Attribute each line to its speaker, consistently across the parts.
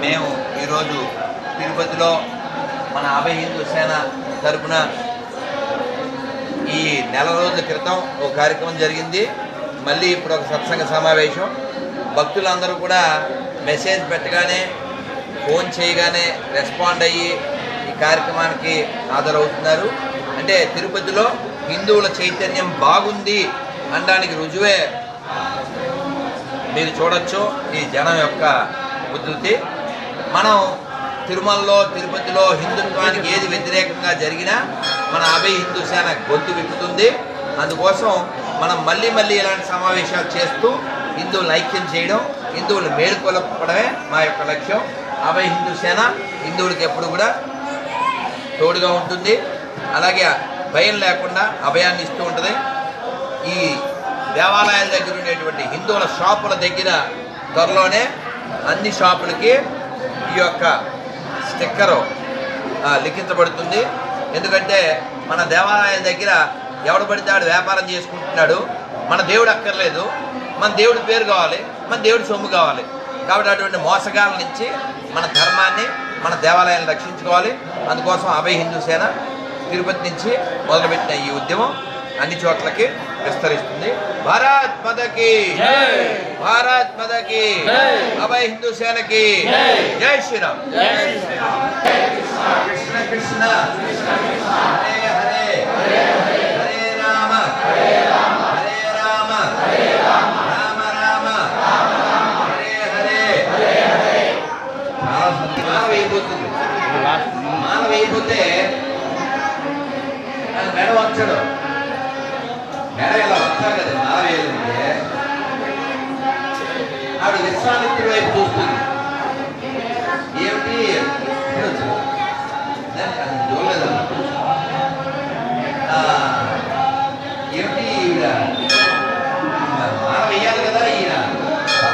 Speaker 1: మేము ఈరోజు తిరుపతిలో మన అభయ హిందూ సేన తరపున ఈ నెల రోజుల క్రితం ఒక కార్యక్రమం జరిగింది. మళ్ళీ ఇప్పుడు ఒక సత్సంగ సమావేశం. భక్తులందరూ కూడా మెసేజ్ పెట్టగానే ఫోన్ చేయగానే రెస్పాండ్ అయ్యి ఈ కార్యక్రమానికి హాజరవుతున్నారు. అంటే తిరుపతిలో హిందువుల చైతన్యం బాగుంది అనడానికి రుజువే మీరు చూడొచ్చు ఈ జనం యొక్క ఉద్ధృతి. మనం తిరుమలలో తిరుపతిలో హిందుత్వానికి ఏది వ్యతిరేకంగా జరిగినా మన అభయ హిందూ సేన గొంతు విప్పుతుంది. అందుకోసం మనం మళ్ళీ ఇలాంటి సమావేశాలు చేస్తూ హిందువులను ఐక్యం చేయడం, హిందువులు మేలుకొలపడమే మా యొక్క లక్ష్యం. అభయ హిందూ సేన హిందువులకి ఎప్పుడు కూడా తోడుగా ఉంటుంది. అలాగే భయం లేకుండా అభయాన్ని ఇస్తూ ఉంటుంది. ఈ దేవాలయాల దగ్గర ఉండేటువంటి హిందువుల షాపుల దగ్గర త్వరలోనే అన్ని షాపులకి ఈ యొక్క స్టిక్కరు లిఖించబడుతుంది. ఎందుకంటే మన దేవాలయాల దగ్గర ఎవడు పడితే ఆడు వ్యాపారం చేసుకుంటున్నాడు. మన దేవుడు అక్కర్లేదు, మన దేవుడి పేరు కావాలి, మన దేవుడి సొమ్ము కావాలి. కాబట్టి అటువంటి మోసగాల నుంచి మన ధర్మాన్ని మన దేవాలయాన్ని రక్షించుకోవాలి. అందుకోసం అభయ హిందూ సేన తిరుపతి నుంచి మొదలుపెట్టిన ఈ ఉద్యమం అన్ని చోట్లకి విస్తరిస్తుంది. భారత్ మాతాకి, భారత్ మాతాకి, అభయ హిందూ సేనకి జై శ్రీరామ్. కృష్ణ కృష్ణ హరే హరే హరే రామ హరే రామ రామ రామ హరే హరే. మానవ అయిపోతుంది. మానవ అయిపోతే మెడ వచ్చాడు, మెడ ఇలా వచ్చా కదా మానవేలుంటే ఆవిడ విశ్వామిత్రుడి వైపు చూస్తుంది. ఏమిటి చూడలేదమ్మా, ఏమిటి ఈవిడ మానవ వేయాలి కదా, ఈయన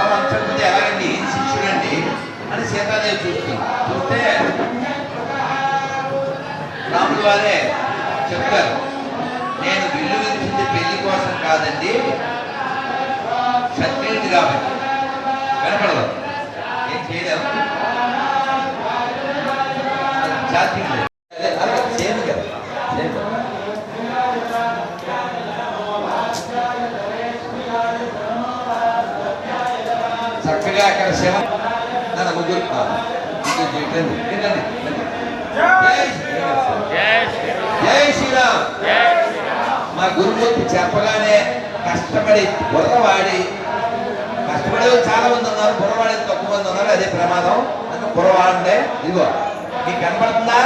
Speaker 1: బలం వచ్చకపోతే ఎలాగండి శిష్యుడండి అని సీతాదేవి చూస్తుంది. చూస్తే రాముడు వారే చెప్తారు, నేను విల్లు విరిచింది పెళ్లి కోసం కాదండి, క్షత్రియుడి కాబట్టి. వినపడదు, ఏం చేయలేము, జాతి సేమ్ కదా. చక్కగా అక్కడ శివ నన్ను ముగ్గురు జై శ్రీరామ్. మా గురుమూర్తి చెప్పగానే కష్టపడి బుర్రవాడి, కష్టపడే చాలా మంది ఉన్నారు, బుర్రవాడి తక్కువ మంది ఉన్నారు, అదే ప్రమాదం. అంటే బుర్రవాడే. ఇదిగో మీకు కనబడుతుందా,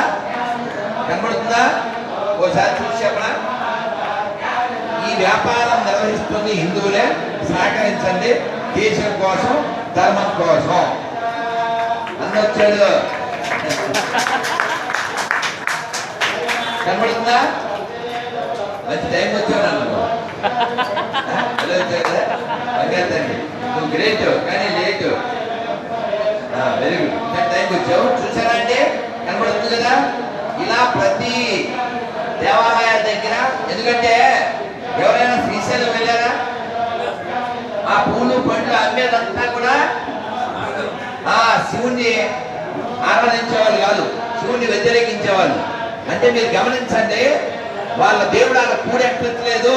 Speaker 1: కనబడుతుందా? ఓసారి చూసి చెప్పనా. ఈ వ్యాపారం నిర్వహిస్తుంది హిందువులే, సహకరించండి. దేశం కోసం, ధర్మం కోసం అన్నొచ్చాడు. కనబడుతుందా? మంచి టైం వచ్చావు నన్ను వచ్చావు. నువ్వు గ్రేట్ కానీ లేట్. వెరీ గుడ్, ఇంకా టైంకి వచ్చావు. చూసారా అంటే కనబడుతుంది కదా. ఇలా ప్రతి దేవాలయాల దగ్గర, ఎందుకంటే ఎవరైనా శ్రీశైలం వెళ్ళారా? ఆ పూలు పండ్లు అమ్మేదంతా కూడా శివుణ్ణి ఆరాధించేవాళ్ళు కాదు, శివుణ్ణి వ్యతిరేకించేవాళ్ళు. అంటే మీరు గమనించండి, వాళ్ళ దేవుడు అలా కూడెక్కట్లేదు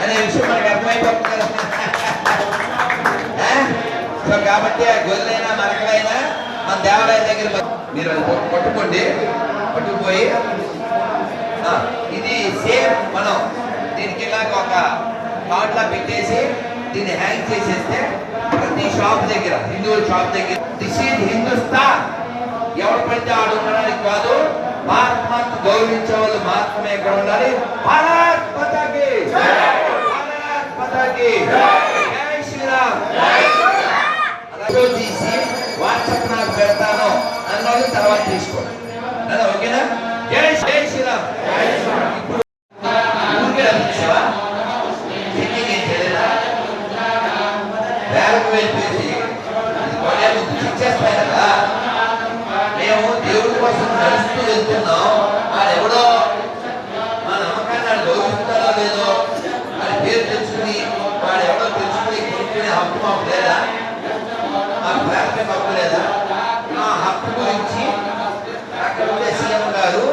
Speaker 1: అనే విషయం మనకు అర్థమైపోతుంది. సో కాబట్టి ఆ గొర్రెలైనా మరకలైనా మన దేవాలయం దగ్గర మీరు పట్టుకోండి. పట్టుకుపోయి ఇది సేమ్ మనం దీనికి ఇలాగ ఒక కార్డ్లా పెట్టేసి దీన్ని హ్యాంగ్ చేసేస్తే ప్రతి షాప్ దగ్గర, హిందువుల షాప్ దగ్గర దిస్ ఈజ్ హిందుస్థాన్, ఎవరు పడితే ఆడు ఉండడానికి కాదు, భారత్ మాత గౌరవించే వాళ్ళు మాత్రమే ఇక్కడ ఉండాలి. భారత్ మాతాకి, భారత్ మాతాకి జై శ్రీరామ్. తీసి వాట్సాప్ నాకు పెడతాను అన్నది తర్వాత తీసుకోండి, ఓకేనా? జై జై శ్రీరామ్. ఇప్పుడు వేలకు వెళ్ళిపోయి ఇచ్చేస్తాయి కదా. మేము దేవుడి కోసం నడుస్తూ వెళ్తున్నాం. వాడు ఎవడో మా నమ్మకాన్ని వాడు గౌరవిస్తాడో లేదో, వాడి పేరు తెలుసుకుని వాడు ఎవడో తెలుసుకుని కొనుక్కునే హక్కు మాకు లేదా? మాకు మీకు హక్కు లేదా? ఆ హక్కు గురించి అక్కడ ఉండే సీఎం గారు,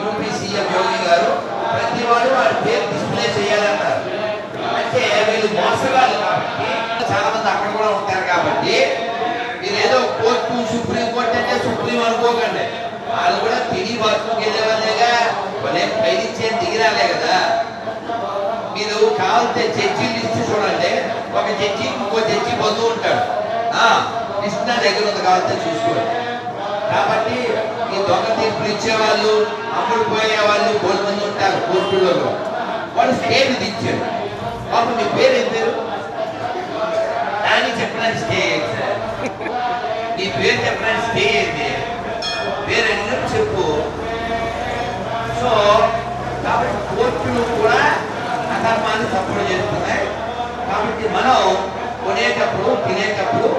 Speaker 1: యూపీ సీఎం యోగి గారు ప్రతి వాడు వాడి పేరు డిస్ప్లే చేయాలన్నారు. అంటే వీళ్ళు మోసగాళ్ళు కాబట్టి చాలా మంది అక్కడ కూడా ఉంటారు కాబట్టి మీరు ఏదో కోర్టు సుప్రీం కోర్టు అంటే సుప్రీం అనుకోకండి. వాళ్ళు కూడా తిరిగి వర్క్కి వెళ్ళే వాళ్ళేగా, వాళ్ళేం పైరించేం దిగిరాలే కదా. మీరు కావాలంటే జడ్జీలు లిస్ట్ చూడండి. ఒక జడ్జి ఇంకో జడ్జి బంధువు ఉంటాడు, లిస్ట్ నా దగ్గర ఉంది, కావాలంటే చూసుకోండి. కాబట్టి ఈ దొంగ తీర్పులు ఇచ్చేవాళ్ళు, అమ్ముడు పోయే వాళ్ళు కోటి మంది ఉంటారు కోర్టుల్లో. వాళ్ళు స్టేట్ ఇచ్చారు. పాపం మీ పేరు ఏం పేరు? దానికి చెప్పడానికి స్టే ఏంటి సార్? నీ పేరు చెప్పడానికి స్టే ఏంటి? పేరు అడిగినప్పుడు చెప్పు. సో కాబట్టి కోర్టులు కూడా అధర్మాన్ని సపోర్ట్ చేస్తున్నాయి. కాబట్టి మనం కొనేటప్పుడు తినేటప్పుడు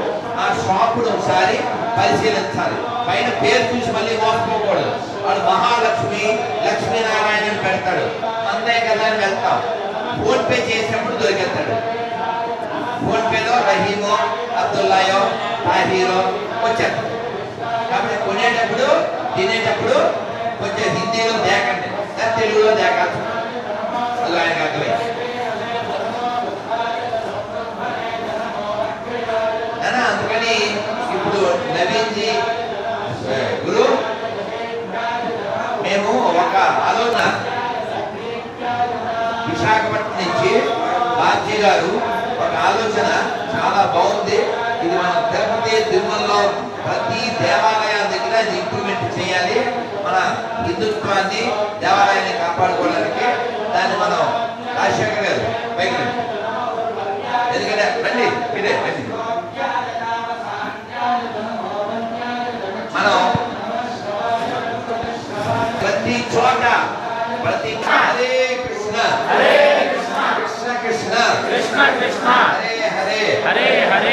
Speaker 1: ఆ షాపును ఒకసారి పరిశీలించాలి. పైన పేరు చూసి మళ్ళీ మోసపోకూడదు. వాడు మహాలక్ష్మి, లక్ష్మీనారాయణ అని పెడతాడు, అంతే కదా అని వెళ్తాం. ఫోన్ పే చేసినప్పుడు దొరికెత్తాడు. ఫోన్ పేలో రహీమో, అబ్దుల్లాయో, తాహీరో వచ్చేస్తాడు. కాబట్టి కొనేటప్పుడు తినేటప్పుడు కొంచెం హిందీలో దేకండి, తెలుగులో దేకాల్సి అది ఆయనకు అర్థమైంది. అందుకని ఇప్పుడు నవీన్జీ గురు మేము ఒక ఆలోచన విశాఖపట్నం నుంచి బాజీ గారు ఒక ఆలోచన చాలా బాగుంది. ఇది మన తిరుపతి తిరుమలలో ప్రతి దేవాలయాల దగ్గర ఇది ఇంప్లిమెంట్ చేయాలి. మన హిందుత్వాన్ని దేవాలయాన్ని కాపాడుకోవడానికి దాన్ని మనం రాజశేఖర్ గారు పైకి రండి. ఎందుకంటే రండి మీరే రండి. మనం ప్రతి చోట ప్రతి హరే కృష్ణ హరే కృష్ణ కృష్ణ కృష్ణ కృష్ణ కృష్ణ హరే హరే హరే హరే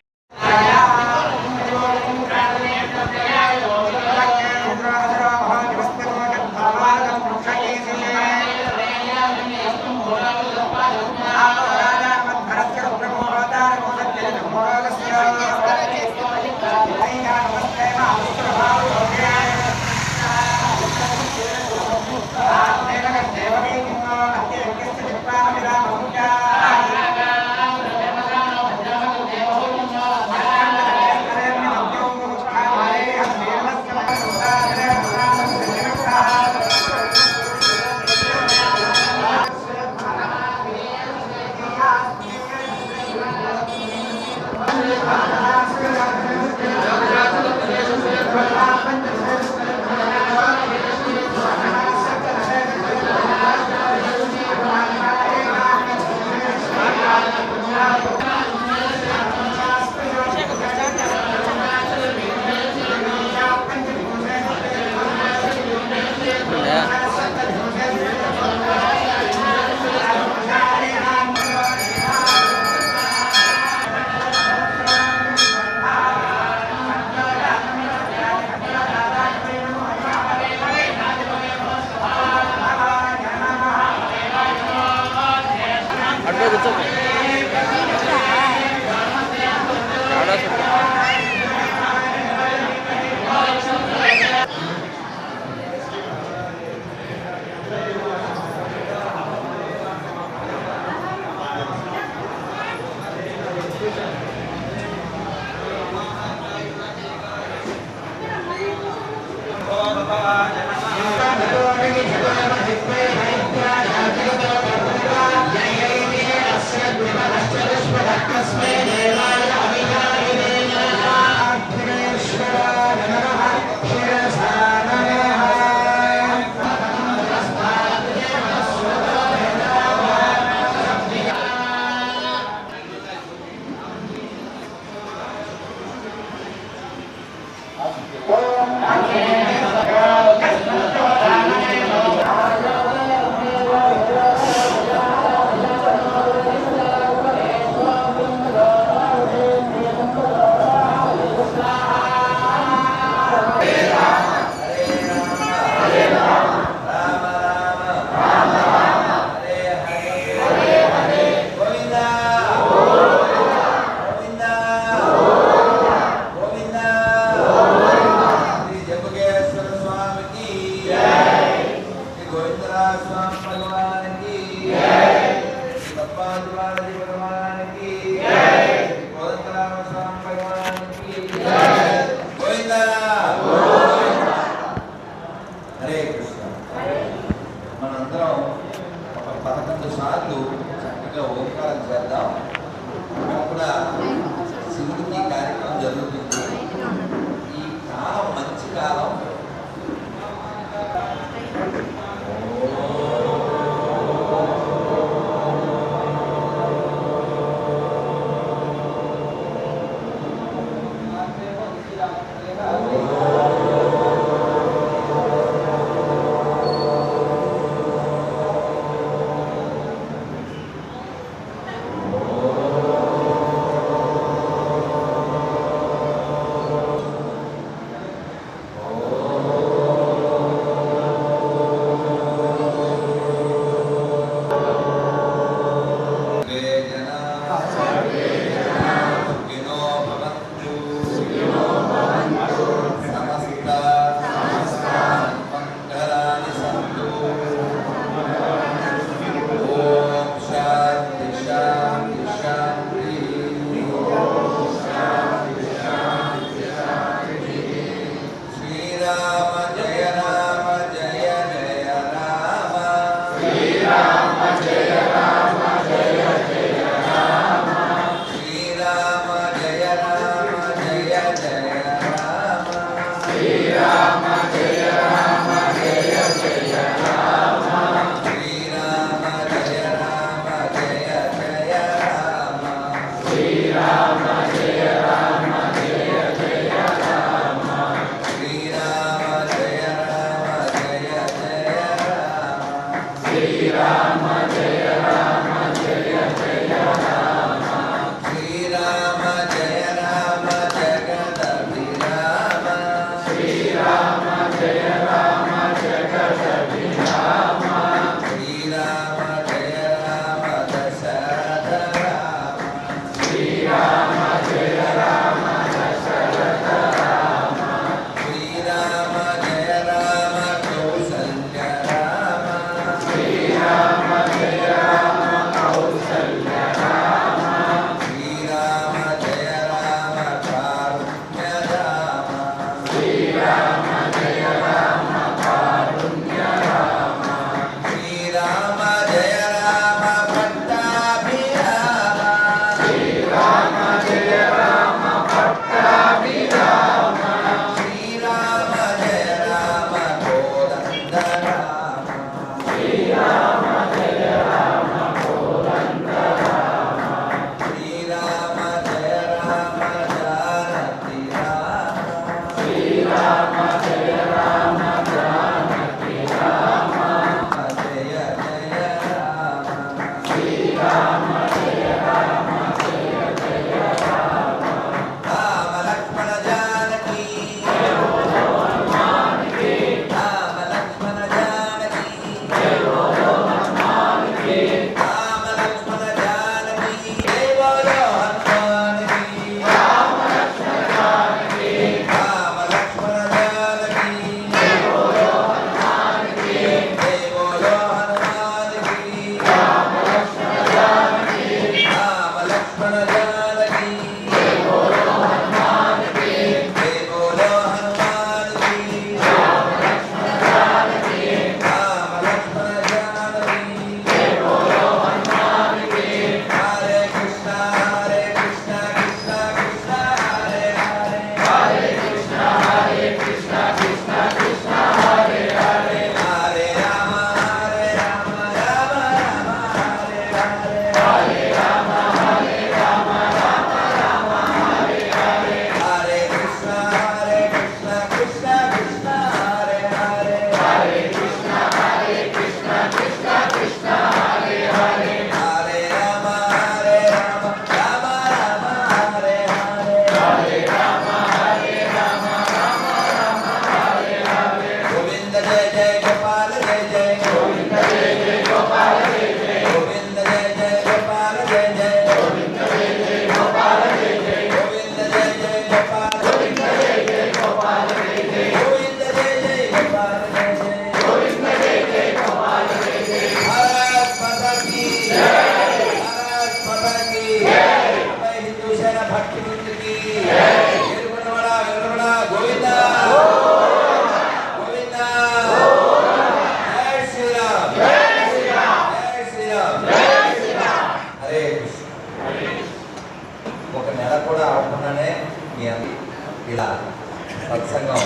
Speaker 1: సత్సంగం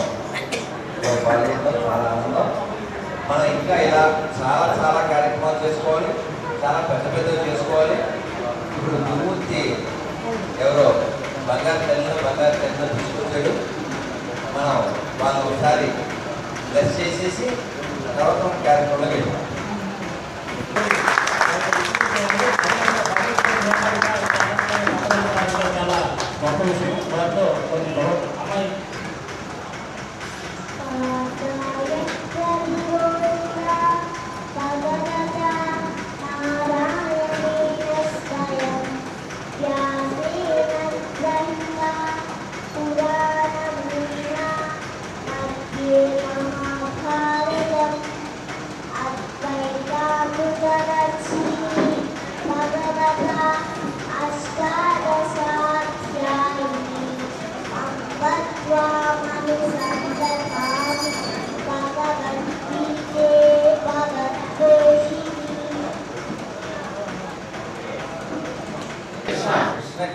Speaker 1: పాల్గొనడం చాలా ఆనందం. మనం ఇంకా ఇలా చాలా చాలా కార్యక్రమాలు చేసుకోవాలి, చాలా పెద్ద పెద్దవి చేసుకోవాలి. ఇప్పుడు దుర్మూర్తి ఎవరో బంగారు తల్లిలో తీసుకొచ్చాడు. మనం వాళ్ళు ఒకసారి బ్లెస్ చేసేసి తర్వాత కార్యక్రమంలో వెళ్ళాం.
Speaker 2: చాలా గొప్ప విషయం. దాంట్లో కొన్ని అమ్మాయి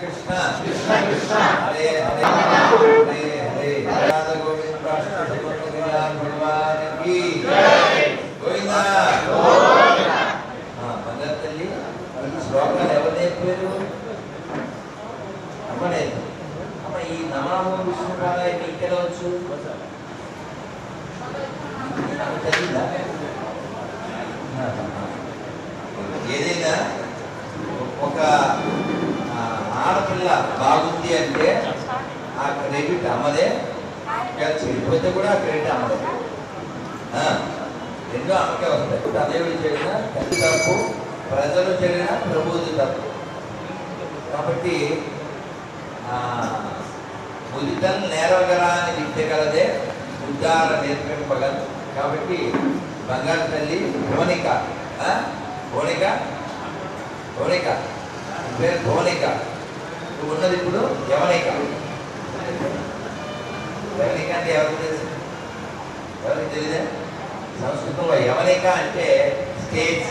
Speaker 1: కృష్ణ కృష్ణ కృష్ణ హరే హరే హరే హరే రాధా గోవింద భగవానికి గోవిందా గోవిందా. బంగారు తల్లి ఈ శ్లోకాలు ఎవరు నేర్పారు? అమ్మనే. అమ్మ ఈ నమామో విష్ణు బాగా మీకు ఎలా వచ్చు? నాకు తెలియదా? ఏదైనా ఒక ఆడపిల్ల బాగుంది అంటే ఆ క్రెడిట్ అమ్మదే, చెడిపోతే కూడా ఆ క్రెడిట్ అమ్మదే. రెండో అమ్మకే వస్తాయి. అదేవి చెడినా తల్లి తప్పు, ప్రజలు చెడినా ప్రభువుది తప్పు. కాబట్టి ముదితల్ నేరవగల అని విద్య కలదే ఉద్దార నేర్పింపగలదు. కాబట్టి బంగారు తల్లి భువనిక, భువనిక భువనిక పేరు భువనిక. నువ్వు ఉన్నది ఇప్పుడు యవనిక. యవనిక అంటే ఎవరికి తెలుసు? ఎవరికి తెలియదే? సంస్కృతంలో యవనిక అంటే స్టేజ్,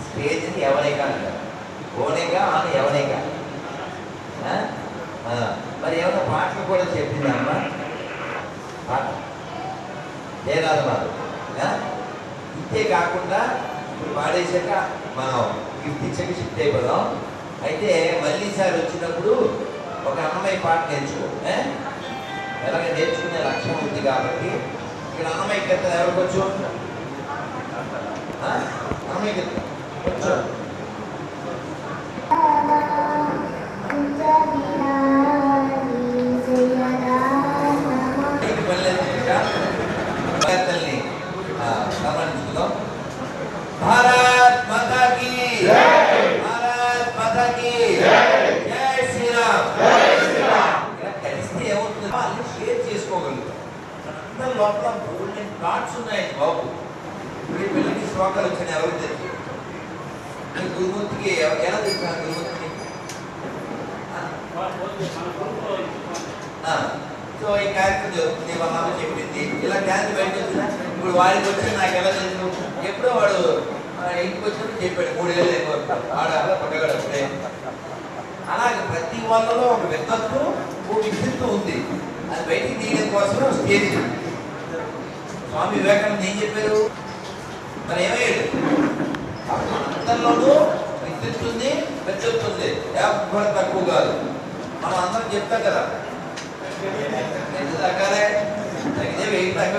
Speaker 1: స్టేజ్ని యవనిక అంటారు. భువనిక అని యవనిక. మరి ఏమైనా పాటలు కూడా చెప్పింది అమ్మ? పాట జయరాధమారు. ఇంతే కాకుండా ఇప్పుడు పాడేశాక మనం గిఫ్ట్ ఇచ్చాక షిఫ్ట్ అయిపోదాం. అయితే మళ్ళీ సార్ వచ్చినప్పుడు ఒక అన్నమయ్య పాట నేర్చుకో. ఎలాగ నేర్చుకునే లక్ష్యం ఉంది కాబట్టి ఇక్కడ అన్నమయ్య కీర్తన ఎవరికి వచ్చు? అన్నమయ్య కీర్తన వచ్చు. భారత్ మాతా కీ జై, భారత్ మాతా కీ జై శ్రీరామ్, జై శ్రీరామ్. ఇలా కలిస్తే ఏమవుతుందో అన్ని షేర్ చేసుకోగలుగుతాం. అందరి లోపల బోల్డెన్ థాట్స్ ఉన్నాయి బాబు. ఇప్పుడు పిల్లలకి శ్లోకాలు వచ్చినాయి ఎవరికి తెలుసు? గురుమూర్తికి ఎలా తెలుసు? గురుమూర్తికి సో ఈ కార్యక్రమం జరుగుతుంది, వాళ్ళ అమ్మ చెప్పింది, ఇలా డ్యాన్స్ బయట వచ్చినా ఇప్పుడు వాడికి వచ్చి నాకు ఎలా తెలుసు? ఎప్పుడో వాడు ఇంటికి వచ్చినప్పుడు చెప్పాడు 3 ఏళ్ళు ఎక్కువ ఆడ పట్టగాడు అప్పుడే. అలాగే ప్రతి వాళ్ళలో ఒక వ్యక్తిత్వం, ఒక వ్యక్తిత్వం ఉంది. అది బయటికి తీయడం కోసం స్టేజ్. స్వామి వివేకానంద ఏం చెప్పారు? మరి ఏమయ్యాడు? అందరిలోనూ వ్యక్తిత్వం ఉంది, వ్యక్తిత్వం ఉంది, ఎవరు తక్కువ కాదు. మనం అందరం చెప్తాం కదా, ఎంత తగ్గాలే, తగ్గితే వెయ్యి తగ్గ.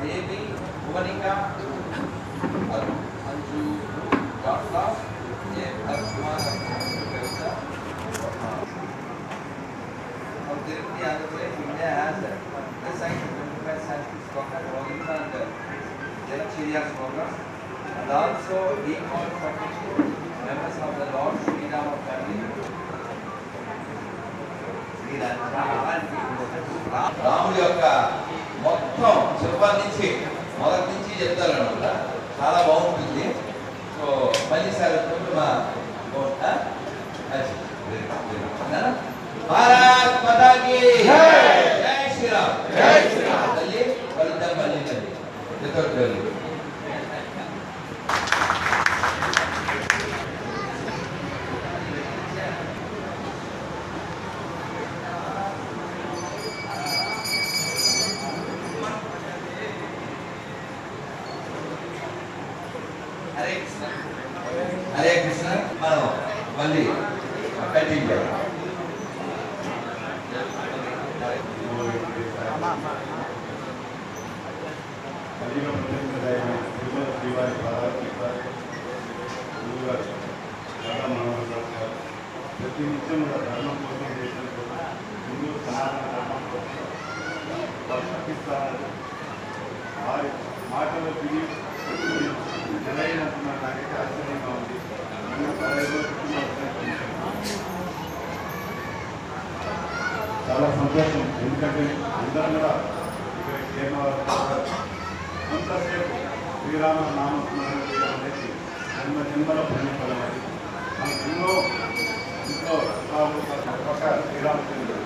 Speaker 1: Devi, Bhuvanika, Anju, Gatla, Asma, Kavita. Now, Tirupati, Andhra Pradesh, India has the site of 25 Sanskrit slokas, Bhagavata and Jalachirya slokas, and also recall 42 members of the Lord Sri Rama family. రాముడి యొక్క మొత్తం శిల్పాల నుంచి మొదటి నుంచి చెప్తారు అనమాట. చాలా బాగుంటుంది. సో మళ్ళీ సార్ మా భారత్ మాతా కీ జై శ్రీరామ్. జై శ్రీరామ్. మళ్ళీ కలుద్దాం. మళ్ళీ మళ్ళీ హరే కృష్ణ. హరే కృష్ణ. మనం మళ్ళీ కంటిన్యూ చేద్దాం.
Speaker 2: ప్రతి నిత్యం ధర్మం కోసం చేసిన హిందూ సనాతన ధర్మం కోసం పాకిస్తాన్ వారి మాటలు తిరిగి నిలైనంటున్న నాకైతే ఆశ్చర్యంగా ఉంది. చాలా సంతోషం. ఎందుకంటే అందరం కూడా ఇక్కడ కేరళ అంతసేపు శ్రీరామ నామస్మరణ చేయడం అనేది జన్మ జన్మల పుణ్యఫలం. అది మనకు ఎన్నో ఇంట్లో పక్క శ్రీరామచంద్రుడు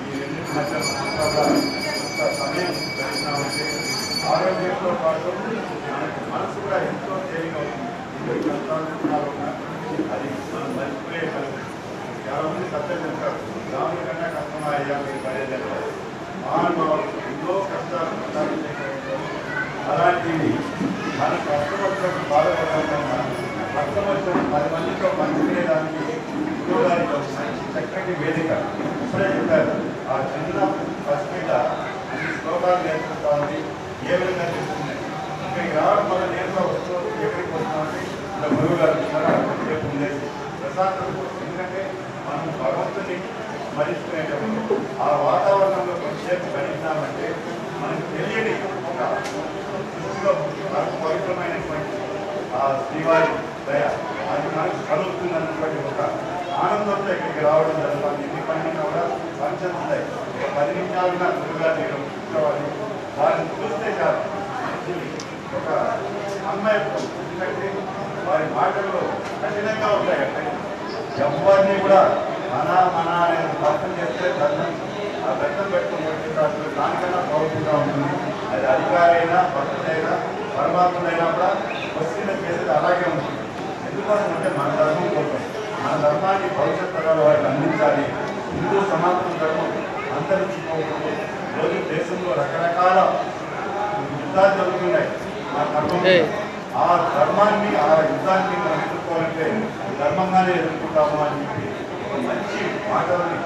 Speaker 2: ఈ రెండింటి మధ్య కొంత సమయం గడిచినామంటే ఆరోగ్యంతో పాటు మనకు మనసు కూడా ఎంతో తేలిక అవుతుంది. అది మనం మర్చిపోయే పరిస్థితి. చాలా మంది సత్యం చెప్తారు, రాముడి కన్నా కష్టమా అయ్యా మీరు బయలుదేరారు. మహానుభావులు ఎన్నో కష్టాలు అలాంటివి మన కష్టం వచ్చినప్పుడు బాధపడకుండా కష్టం వచ్చినప్పుడు 10 మందితో పంచుకునేదానికి చక్కటి వేదిక. ఇప్పుడే చెప్పారు, ఆ చిన్న ఫస్ట్ మీద అన్ని శ్లోకాలు నేర్చుకుంటా ఉంది. ఏ విధంగా చేస్తున్నాయి ఇక్కడికి రావడం వల్ల నేరుగా వస్తూ ఎక్కడికి వస్తున్నామంటే ఇలా గురువు గారు ఇస్తున్నారా రేపు ఉండేది ప్రశాంతం. ఎందుకంటే మనం భగవంతుని స్మరించుకునేటప్పుడు ఆ వాతావరణంలో కొంచెంసేపు గడిచినామంటే మనకు తెలియని ఒక దృష్టిలో పవిత్రమైనటువంటి ఆ శ్రీవారి దయ అది మనకు కలుగుతుందన్నటువంటి ఒక ఆనందంతో ఇక్కడికి రావడం జరుగుతుంది. ఎన్ని పనులు కూడా ఫంక్షన్స్ ఉంటాయి. ఒక 10 నిమిషాలుగా గురువుగా నేను కూర్చోవాలి. వారిని చూస్తే చాలు ఒక అమ్మాయి. ఎందుకంటే వారి మాటల్లో కఠినంగా ఉంటాయి. ఎవరిని కూడా మన అనేది అర్థం చేస్తే ధర్మం ఆ దండం పెట్టుకుని వచ్చేటప్పుడు దానికన్నా పవర్ఫుల్గా ఉంటుంది. అది అధికారైనా భక్తుడైనా పరమాత్ముడైనా కూడా వస్తున్న చేసేది అలాగే ఉంటుంది. ఎందుకోసం అంటే మన ధర్మం కోసం మన ధర్మాన్ని భవిష్యత్ తరాల వారికి అందించాలి. హిందూ సనాతన ధర్మం అంతరించిపోకూడదు. రోజు దేశంలో రకరకాల యుద్ధాలు జరుగుతున్నాయి. ఆ ధర్మం ఆ ధర్మాన్ని ఆ యుద్ధాన్ని మనం ఎదుర్కోవాలంటే ధర్మంగానే ఎదుర్కొంటాము అని చెప్పి ఒక మంచి మాటల్ని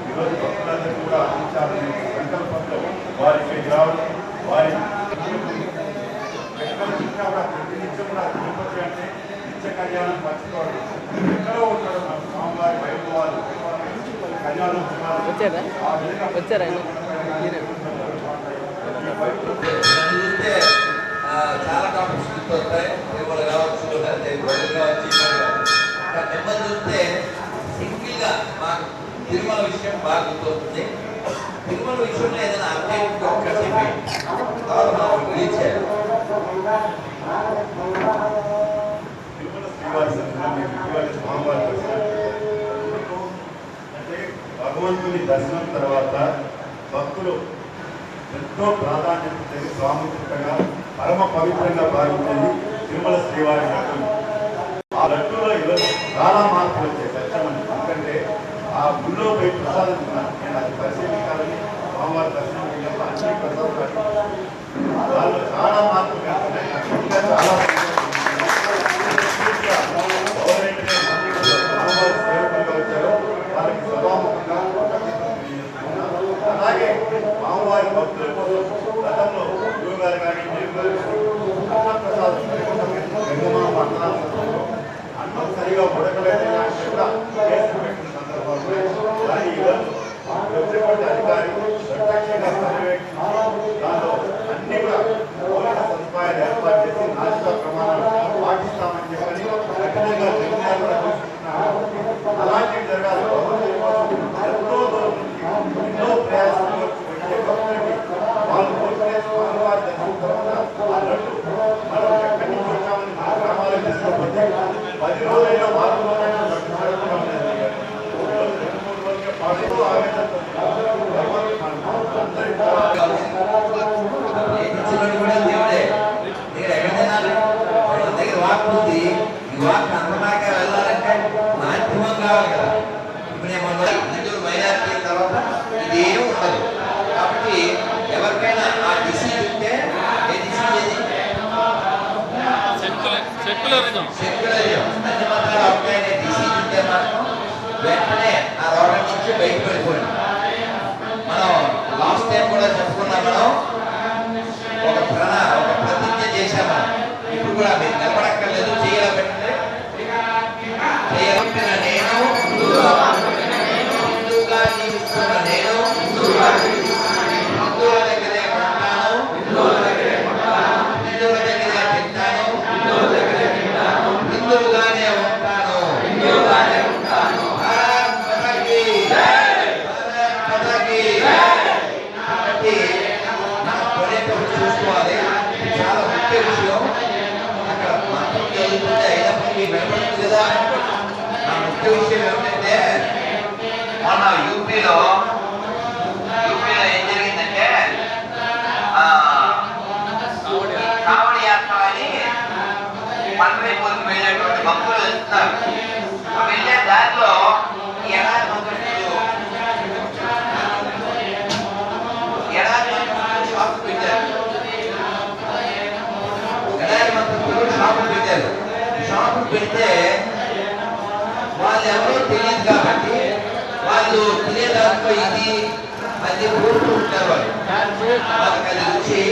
Speaker 2: ఈరోజు భక్తులందరికీ కూడా అందించాలనే సంకల్పంతో వారికి రావడం. వారి ఎక్కడ చూసినా కూడా ప్రతి నిత్యం కూడా తిరుపతి అంటే నిత్య కళ్యాణం పంచుకోవడం. ఎక్కడో ఉంటాడు మన స్వామివారి వైభవాలు కళ్యాణం
Speaker 1: చూస్తే చాలా టాపిక్స్ గుర్తొస్తాయి. తిరుమల కావచ్చు, గొడవలు కావచ్చు. నెమ్మది చూస్తే సింగిల్గా మాకు తిరుమల విషయం బాగా గుర్తొస్తుంది. తిరుమల విషయంలో ఏదైనా అప్డేట్ ఒక్కటి రిలీజ్ చేయాలి.
Speaker 2: అంటే భగవంతుని దర్శనం తర్వాత భక్తులు ఎంతో ప్రాధాన్యత ప్రాముఖ్యతగా పరమ పవిత్రంగా భావించేది తిరుమల శ్రీవారి లడ్డు. ఆ లడ్డూలో ఈరోజు చాలా మార్పులు వచ్చాయి. సత్యమని ఎందుకంటే ఆ గుళ్ళో పోయి ప్రసాదం తిన్నాను. నేను అది పరిశీలించాలని స్వామివారి దర్శనం అన్ని ప్రసాదాలు దానిలో చాలా మార్పులు కలుగుతున్నాయి. ఇంకా చాలా ఎవరైతే స్వామివారి సేవకులుగా వచ్చారో వారికి సభాముఖంగా అలాగే స్వామివారి భక్తుల కోసం గతంలో గురువు గారు కానీ అన్నప్రసాదం అన్నం సరిగా ఉడకలేదని కూడా కేసులు పెట్టిన సందర్భాలు కానీ ఈరోజు వచ్చేటువంటి అధికారి ప్రత్యక్షంగా పర్యవేక్షించి దాంట్లో అన్ని కూడా మౌలిక సదుపాయాలు ఏర్పాటు చేసి నాణ్యతా ప్రమాణాలు పాటిస్తామని చెప్పని కఠినంగా నిర్ణయాలు కూడా తీసుకుంటున్నారు. అలాంటివి జరగాలి. ఎంతో దూరం నుంచి
Speaker 1: ఇచ్చినట్టు కూడా దేవుడే. ఇక్కడ ఎక్కడ తినాలి? మన దగ్గర వాక్ ఉంది. ఈ వాక్ అంతదాకా వెళ్ళాలంటే మాధ్యమం కావాలి కదా. ఇప్పుడు ఏమన్నా హిందువులు మైనారిటీ తర్వాత ఇది ఏమి ఉండదు. కాబట్టి ఎవరికైనా ఆ డిసీజ్ ఉంటే ఏ డిసీజ్ ఏది? సెక్యులరిజం. అన్ని మతాలు అప్పుడైనా డిసీజ్ ఉంటే మాత్రం వెంటనే ఆ రోగం నుంచి బయటపడిపోయింది. మనం లాస్ట్ టైం కూడా చెప్పుకున్నాం. మనం ఒక ప్రతిజ్ఞ చేశాం. మనం ఇప్పుడు కూడా మీరు నిలబడక్కర్లేదు, చేయాల పెట్టండి. చేయబట్టిన నేను హిందువుగా జీవిస్తున్న నేను హిందువుల దగ్గరే ఉంటాను, హిందువుల దగ్గరే తింటాను, హిందువుగానే ఉంటాను. భారత్ మాతాకి కాబట్టి మనం కొనేటప్పుడు చూసుకోవాలి. చాలా ముఖ్య విషయం. అక్కడ మంత్రం చదువుతుంటే అయినప్పటికీ వినపడుతుంది కదా. ఆ ముఖ్య విషయం ఏమిటంటే మొన్న యూపీలో ఏం జరిగిందంటే కావడి యాత్ర అని పండరీపూర్కి వెళ్ళేటువంటి భక్తులు వెళ్తున్నారు. వెళ్ళే దారిలో ఎడారి మంత్రులు షాపు పెట్టారు. షాపు పెడితే వాళ్ళు ఎవరో తెలియదు కాబట్టి వాళ్ళు తినేదాంట్లో ఇది అది కోరుకుంటారు. వాళ్ళకి అది రుచి